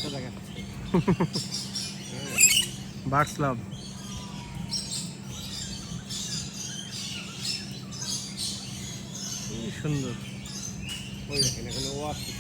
বাচ্চা দেখাচ্ছে। বার্ডস লাভ। সুন্দর। ওই দেখেন এখানে ও আসছে।